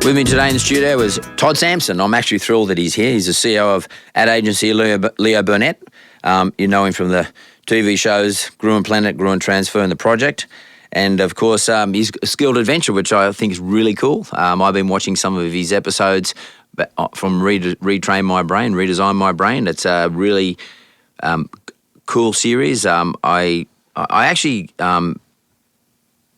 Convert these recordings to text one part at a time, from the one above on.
With me today in the studio is Todd Sampson. I'm actually thrilled that he's here. He's the CEO of ad agency Leo Burnett. You know him from the TV shows Gruen Planet, Gruen Transfer, and The Project. And, of course, he's Skilled Adventure, which I think is really cool. I've been watching some of his episodes from Retrain My Brain, Redesign My Brain. It's a really cool series. I actually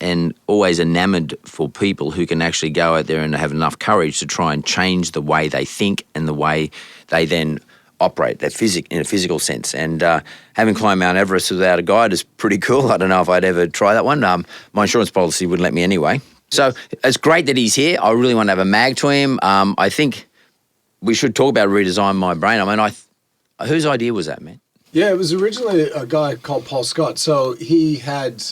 and always enamoured for people who can actually go out there and have enough courage to try and change the way they think and the way they then operate, in a physical sense. And having climbed Mount Everest without a guide is pretty cool. I don't know if I'd ever try that one. My insurance policy wouldn't let me anyway. So it's great that he's here. I really want to have a mag to him. I think we should talk about Redesign My Brain. I mean, whose idea was that, man? Yeah, it was originally a guy called Paul Scott. So he had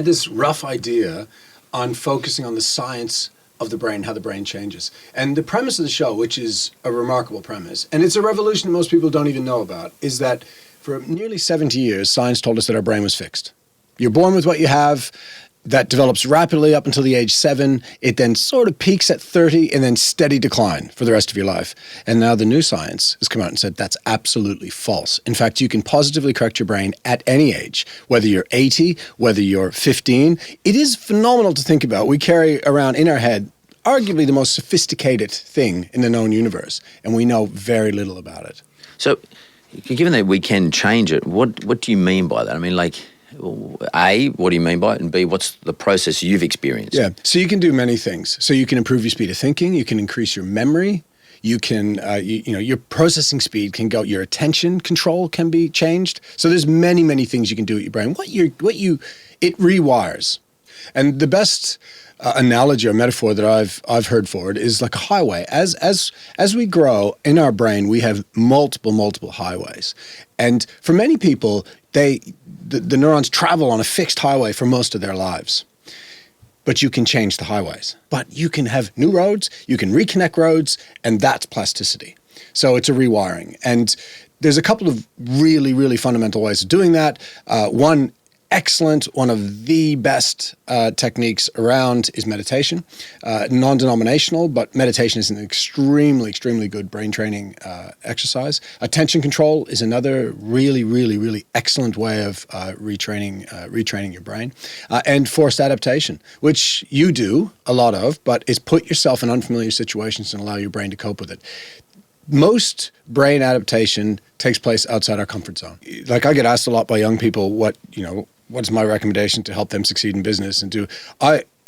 this rough idea on focusing on the science of the brain, how the brain changes. And the premise of the show, which is a remarkable premise, and it's a revolution that most people don't even know about, is that for nearly 70 years, science told us that our brain was fixed. You're born with what you have. That develops rapidly up until the age 7. It then sort of peaks at 30 and then steady decline for the rest of your life. And now the new science has come out and said that's absolutely false. In fact, you can positively correct your brain at any age, whether you're 80, whether you're 15. It is phenomenal to think about. We carry around in our head arguably the most sophisticated thing in the known universe, and we know very little about it. So, given that we can change it, what do you mean by that? I mean, like, A, what do you mean by it? And B, what's the process you've experienced? Yeah, so you can do many things. So you can improve your speed of thinking, you can increase your memory, you can, your processing speed can go, your attention control can be changed. So there's many, many things you can do with your brain. It rewires. And the best analogy or metaphor that I've heard for it is like a highway. As we grow in our brain, we have multiple highways. And for many people, the neurons travel on a fixed highway for most of their lives. But you can change the highways. But you can have new roads, you can reconnect roads, and that's plasticity. So it's a rewiring. And there's a couple of really, really fundamental ways of doing that. One of the best techniques around is meditation. Non-denominational, but meditation is an extremely, extremely good brain training exercise. Attention control is another really, really, really excellent way of retraining your brain. And forced adaptation, which you do a lot of, but is put yourself in unfamiliar situations and allow your brain to cope with it. Most brain adaptation takes place outside our comfort zone. Like I get asked a lot by young people, what's my recommendation to help them succeed in business and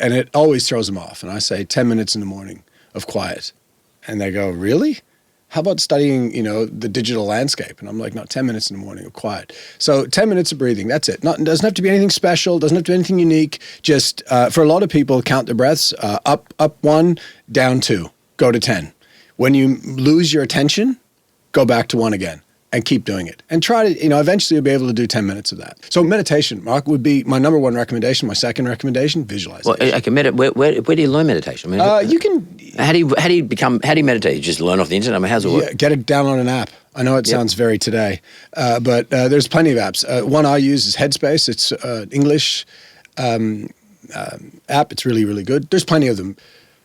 it always throws them off. And I say 10 minutes in the morning of quiet. And they go, really? How about studying, the digital landscape? And I'm like, no, 10 minutes in the morning of quiet. So 10 minutes of breathing, that's it. It doesn't have to be anything special, doesn't have to be anything unique. Just, for a lot of people, count their breaths, up 1, down 2, go to 10. When you lose your attention, go back to 1 again. And keep doing it. And try to, eventually you'll be able to do 10 minutes of that. So meditation, Mark, would be my number 1 recommendation. My second recommendation, visualization. Well, okay, where do you learn meditation? I mean, you can... How do you meditate? You just learn off the internet? I mean, how's it work? Yeah, get it down on an app. I know it sounds very today, but there's plenty of apps. One I use is Headspace. It's an English app. It's really, really good. There's plenty of them.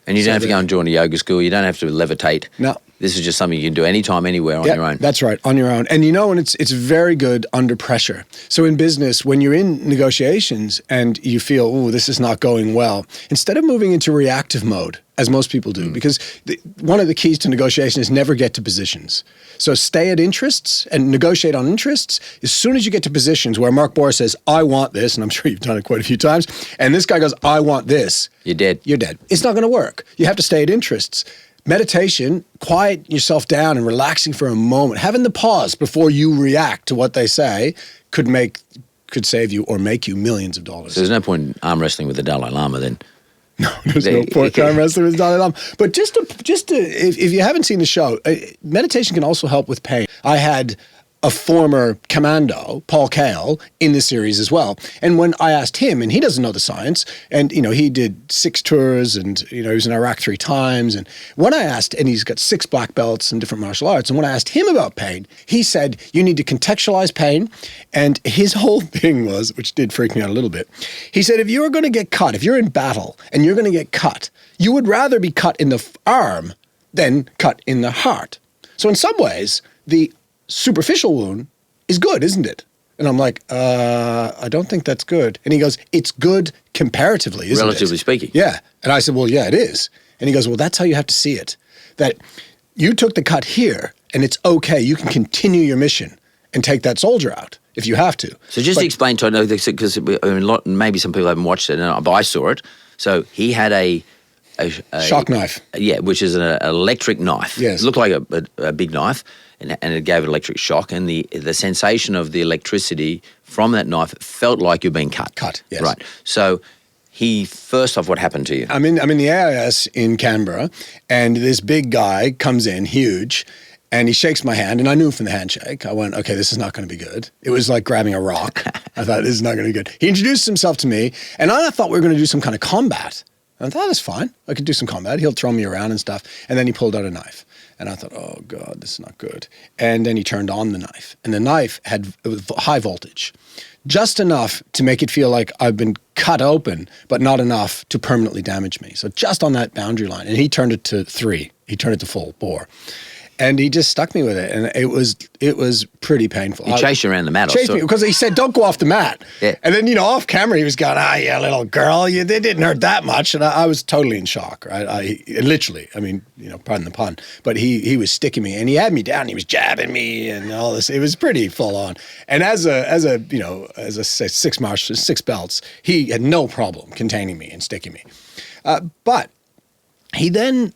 And you don't have to go and join a yoga school. You don't have to levitate. No. This is just something you can do anytime, anywhere on your own. That's right, on your own. And and it's very good under pressure. So in business, when you're in negotiations and you feel, this is not going well, instead of moving into reactive mode, as most people do, because one of the keys to negotiation is never get to positions. So stay at interests and negotiate on interests. As soon as you get to positions where Mark Bouris says, I want this, and I'm sure you've done it quite a few times, and this guy goes, I want this. You're dead. You're dead. It's not going to work. You have to stay at interests. Meditation, quiet yourself down and relaxing for a moment, having the pause before you react to what they say could save you or make you millions of dollars. So there's no point in arm wrestling with the Dalai Lama then? No, there's no point in arm wrestling with the Dalai Lama. But just to if you haven't seen the show, meditation can also help with pain. I had a former commando, Paul Kael, in the series as well. And when I asked him, and he doesn't know the science, and he did 6 tours, and he was in Iraq 3 times. And when I asked, and he's got 6 black belts in different martial arts, and when I asked him about pain, he said you need to contextualize pain. And his whole thing was, which did freak me out a little bit, he said if you were going to get cut, if you're in battle and you're going to get cut, you would rather be cut in the arm than cut in the heart. So in some ways, the superficial wound is good, isn't it? And I'm like, I don't think that's good. And he goes, it's good comparatively, isn't it? Relatively speaking. Yeah. And I said, well, yeah, it is. And he goes, well, that's how you have to see it. That you took the cut here, and it's okay. You can continue your mission and take that soldier out if you have to. So just explain to I because maybe some people haven't watched it, but I saw it. So he had a shock knife. Yeah, which is an electric knife. Yes. It looked like a big knife, and it gave an electric shock. And the sensation of the electricity from that knife felt like you're being cut. Cut, yes. Right. So first off, what happened to you? I'm in the AIS in Canberra, and this big guy comes in, huge, and he shakes my hand, and I knew from the handshake. I went, okay, this is not going to be good. It was like grabbing a rock. I thought, this is not going to be good. He introduced himself to me, and I thought we were going to do some kind of combat. I thought, that's fine. I could do some combat. He'll throw me around and stuff. And then he pulled out a knife. And I thought, oh, God, this is not good. And then he turned on the knife. And the knife had high voltage, just enough to make it feel like I've been cut open, but not enough to permanently damage me. So just on that boundary line. And he turned it to 3. He turned it to full bore. And he just stuck me with it, and it was pretty painful. He chased you around the mat. Chased me because he said, "Don't go off the mat." Yeah. And then off camera he was going, yeah, little girl, they didn't hurt that much," and I was totally in shock. Right? Literally, I mean, pardon the pun, but he was sticking me, and he had me down. He was jabbing me and all this. It was pretty full on. And as a 6 belts, he had no problem containing me and sticking me. But he then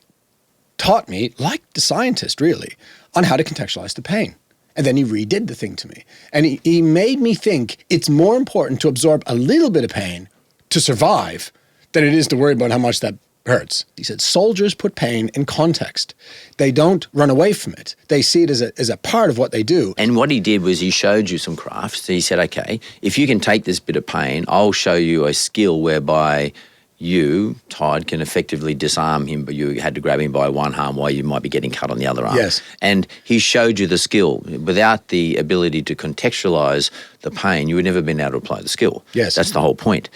taught me, like the scientist really, on how to contextualize the pain. And then he redid the thing to me. And he made me think it's more important to absorb a little bit of pain to survive than it is to worry about how much that hurts. He said, soldiers put pain in context. They don't run away from it. They see it as a part of what they do. And what he did was he showed you some crafts. He said, okay, if you can take this bit of pain, I'll show you a skill whereby you, Todd, can effectively disarm him, but you had to grab him by one arm while you might be getting cut on the other arm. Yes. And he showed you the skill. Without the ability to contextualize the pain, you would never have been able to apply the skill. Yes. That's the whole point.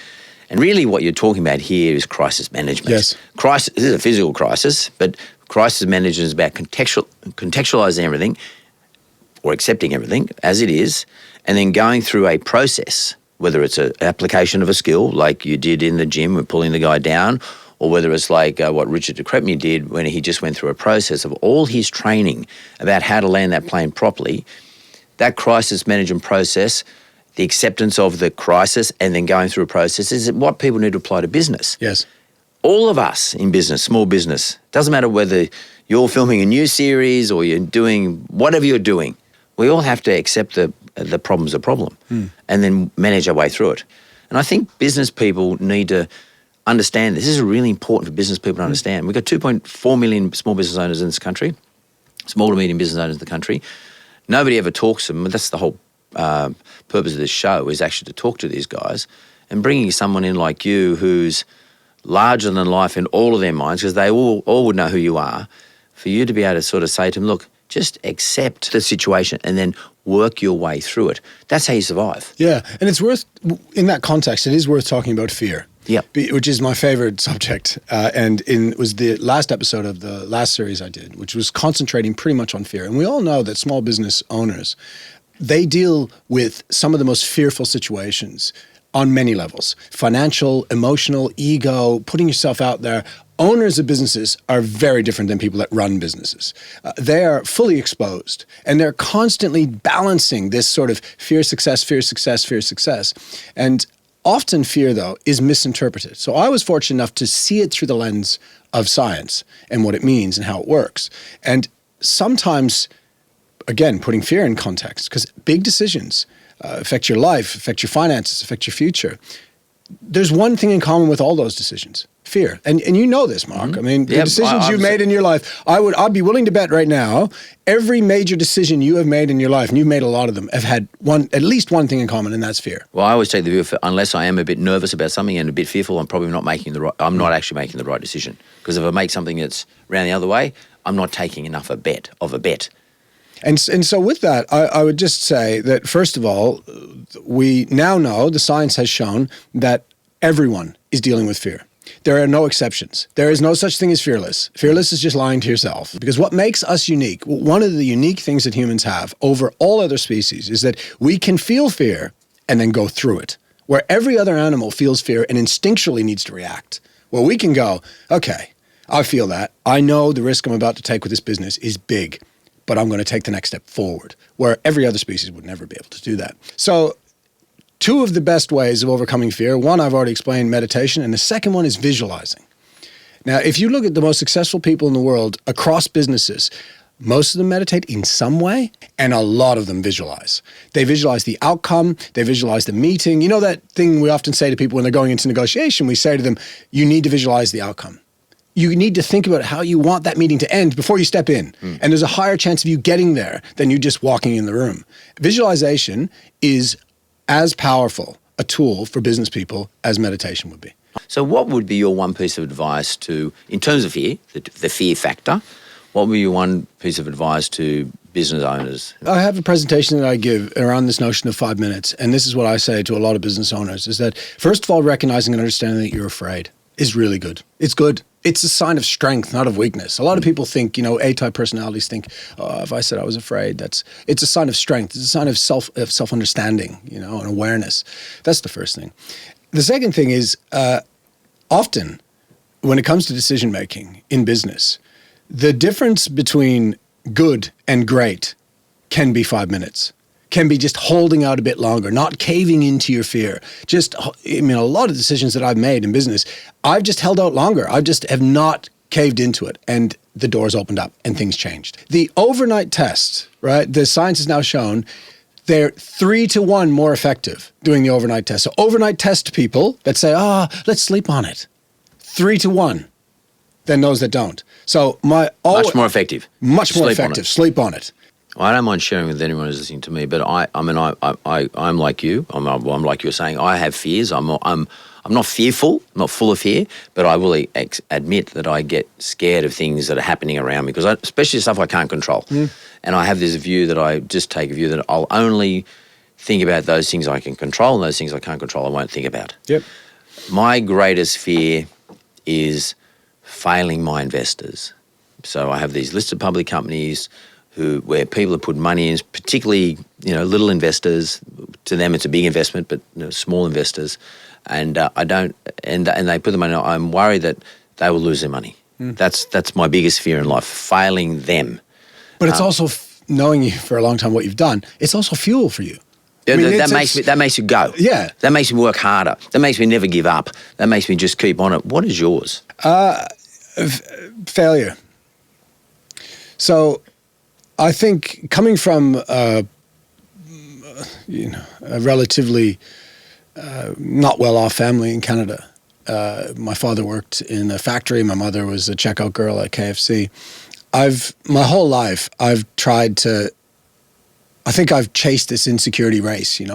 And really what you're talking about here is crisis management. Yes. This is a physical crisis, but crisis management is about contextualizing everything or accepting everything as it is, and then going through a process, whether it's an application of a skill like you did in the gym with pulling the guy down, or whether it's like what Richard de Crepigny did when he just went through a process of all his training about how to land that plane properly. That crisis management process, the acceptance of the crisis and then going through a process is what people need to apply to business. Yes. All of us in business, small business, doesn't matter whether you're filming a new series or you're doing whatever you're doing, we all have to accept the problem's a problem and then manage our way through it. And I think business people need to understand this. This is really important for business people to understand. We've got 2.4 million small business owners in this country, small to medium business owners in the country. Nobody ever talks to them, but that's the whole purpose of this show, is actually to talk to these guys, and bringing someone in like you who's larger than life in all of their minds, because they all would know who you are, for you to be able to sort of say to them, look, just accept the situation and then work your way through it. That's how you survive. Yeah, and it's worth, in that context, it is worth talking about fear. Yep. Which is my favorite subject. And it was the last episode of the last series I did, which was concentrating pretty much on fear. And we all know that small business owners, they deal with some of the most fearful situations on many levels: financial, emotional, ego, putting yourself out there. Owners of businesses are very different than people that run businesses. They are fully exposed, and they're constantly balancing this sort of fear, success, fear, success, fear, success. And often fear, though, is misinterpreted. So I was fortunate enough to see it through the lens of science and what it means and how it works. And sometimes, again, putting fear in context, because big decisions affect your life, affect your finances, affect your future. There's one thing in common with all those decisions. Fear. And you know this, Mark. I mean, the Yeah, decisions you've made in your life, I'd be willing to bet right now, every major decision you have made in your life, and you've made a lot of them, have had at least one thing in common, and that's fear. Well, I always take the view of, unless I am a bit nervous about something and a bit fearful, I'm probably not I'm not actually making the right decision. Because if I make something that's round the other way, I'm not taking enough of a bet. And so with that, I would just say that, first of all, we now know, the science has shown, that everyone is dealing with fear. There are no exceptions. There is no such thing as fearless. Fearless is just lying to yourself. Because what makes us unique, one of the unique things that humans have over all other species, is that we can feel fear and then go through it. Where every other animal feels fear and instinctually needs to react. Well, we can go, okay, I feel that. I know the risk I'm about to take with this business is big, but I'm going to take the next step forward, where every other species would never be able to do that. So, two of the best ways of overcoming fear, one I've already explained, meditation, and the second one is visualizing. Now, if you look at the most successful people in the world across businesses, most of them meditate in some way, and a lot of them visualize. They visualize the outcome, they visualize the meeting. You know that thing we often say to people when they're going into negotiation, we say to them, you need to visualize the outcome. You need to think about how you want that meeting to end before you step in. And there's a higher chance of you getting there than you just walking in the room. Visualization is as powerful a tool for business people as meditation would be. So what would be your one piece of advice in terms of fear, the fear factor, what would be your one piece of advice to business owners? I have a presentation that I give around this notion of 5 minutes, and this is what I say to a lot of business owners, is that first of all, recognizing and understanding that you're afraid is really good. It's good. It's a sign of strength, not of weakness. A lot of people think, A-type personalities think, oh, if I said I was afraid, it's a sign of strength. It's a sign of self-understanding, and awareness. That's the first thing. The second thing is, often when it comes to decision-making in business, the difference between good and great can be 5 minutes. Can be just holding out a bit longer, not caving into your fear. A lot of decisions that I've made in business, I've just held out longer. I just have not caved into it, and the doors opened up and things changed. The overnight test, right? The science has now shown they're 3-to-1 more effective doing the overnight test. So overnight test people that say, let's sleep on it. 3-to-1 than those that don't. So much more effective. Much more effective. Sleep on it. I don't mind sharing with anyone who's listening to me, but I'm like you. I'm like you're saying. I have fears. I'm not fearful. I'm not full of fear, but I will admit that I get scared of things that are happening around me, especially stuff I can't control. And I have this view that I just take a view that I'll only think about those things I can control, and those things I can't control I won't think about. Yep. My greatest fear is failing my investors. So I have these listed public companies where people have put money in, particularly little investors. To them, it's a big investment, but small investors, and they put the money. I'm worried that they will lose their money. That's my biggest fear in life, failing them. But it's also knowing you for a long time, what you've done. It's also fuel for you. That makes you go. Yeah. That makes me work harder. That makes me never give up. That makes me just keep on it. What is yours? Failure. So I think coming from a relatively not well-off family in Canada, my father worked in a factory. My mother was a checkout girl at KFC. My whole life, I've tried to. I think I've chased this insecurity race. I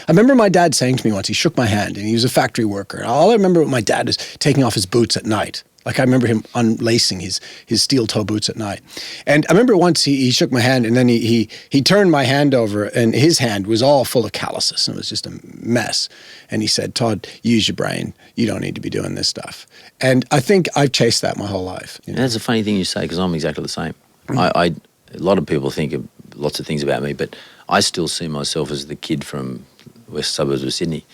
remember my dad saying to me once. He shook my hand, and he was a factory worker. All I remember my dad was taking off his boots at night. Like I remember him unlacing his steel toe boots at night. And I remember once he shook my hand, and then he turned my hand over, and his hand was all full of calluses, and it was just a mess. And he said, "Todd, use your brain. You don't need to be doing this stuff." And I think I've chased that my whole life. That's a funny thing you say, because I'm exactly the same. A lot of people think of lots of things about me, but I still see myself as the kid from west suburbs of Sydney.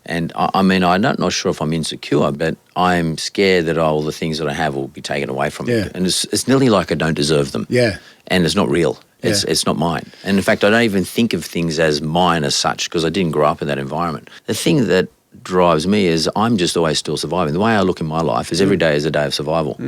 And I'm not sure if I'm insecure, but I'm scared that all the things that I have will be taken away from me. And it's nearly like I don't deserve them. Yeah. And it's not real. It's not mine. And in fact, I don't even think of things as mine as such, because I didn't grow up in that environment. The thing that drives me is I'm just always still surviving. The way I look in my life is every day is a day of survival.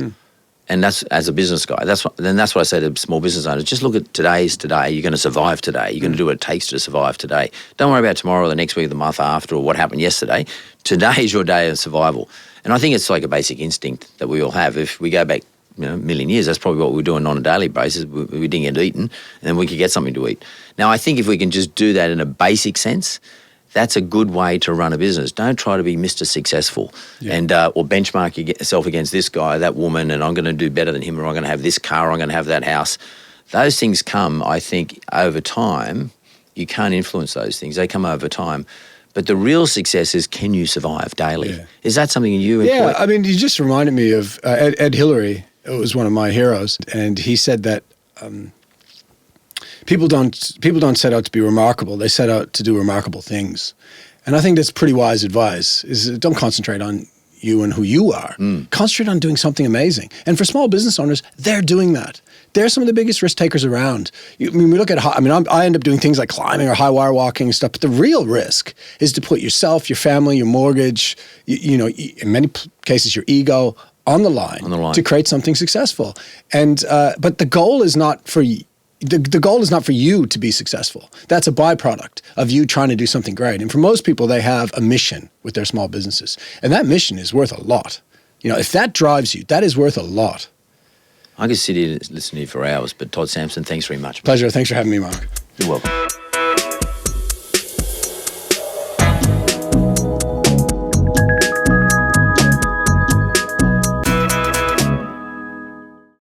And that's, as a business guy, that's what I say to small business owners, just look at today's today. You're going to survive today. You're going to do what it takes to survive today. Don't worry about tomorrow or the next week or the month after or what happened yesterday. Today is your day of survival. And I think it's like a basic instinct that we all have. If we go back a million years, that's probably what we were doing on a daily basis. We didn't get eaten, and then we could get something to eat. Now, I think if we can just do that in a basic sense, that's a good way to run a business. Don't try to be Mr. Successful and or benchmark yourself against this guy, that woman, and I'm going to do better than him, or I'm going to have this car, or I'm going to have that house. Those things come, I think, over time. You can't influence those things. They come over time. But the real success is, can you survive daily? Yeah. Is that something you employ? Yeah, I mean, you just reminded me of Ed Hillary. It was one of my heroes, and he said that people don't set out to be remarkable. They set out to do remarkable things. And I think that's pretty wise advice, is don't concentrate on you and who you are. Concentrate on doing something amazing. And for small business owners, they're doing that. They're some of the biggest risk takers around. I mean, we look at, I end up doing things like climbing or high wire walking and stuff, but the real risk is to put yourself, your family, your mortgage, in many cases, your ego on the line to create something successful. And but the goal is not for you. The goal is not for you to be successful. That's a byproduct of you trying to do something great. And for most people, they have a mission with their small businesses. And that mission is worth a lot. If that drives you, that is worth a lot. I could sit here and listen to you for hours, but Todd Sampson, thanks very much. Pleasure. Thanks for having me, Mark. You're welcome.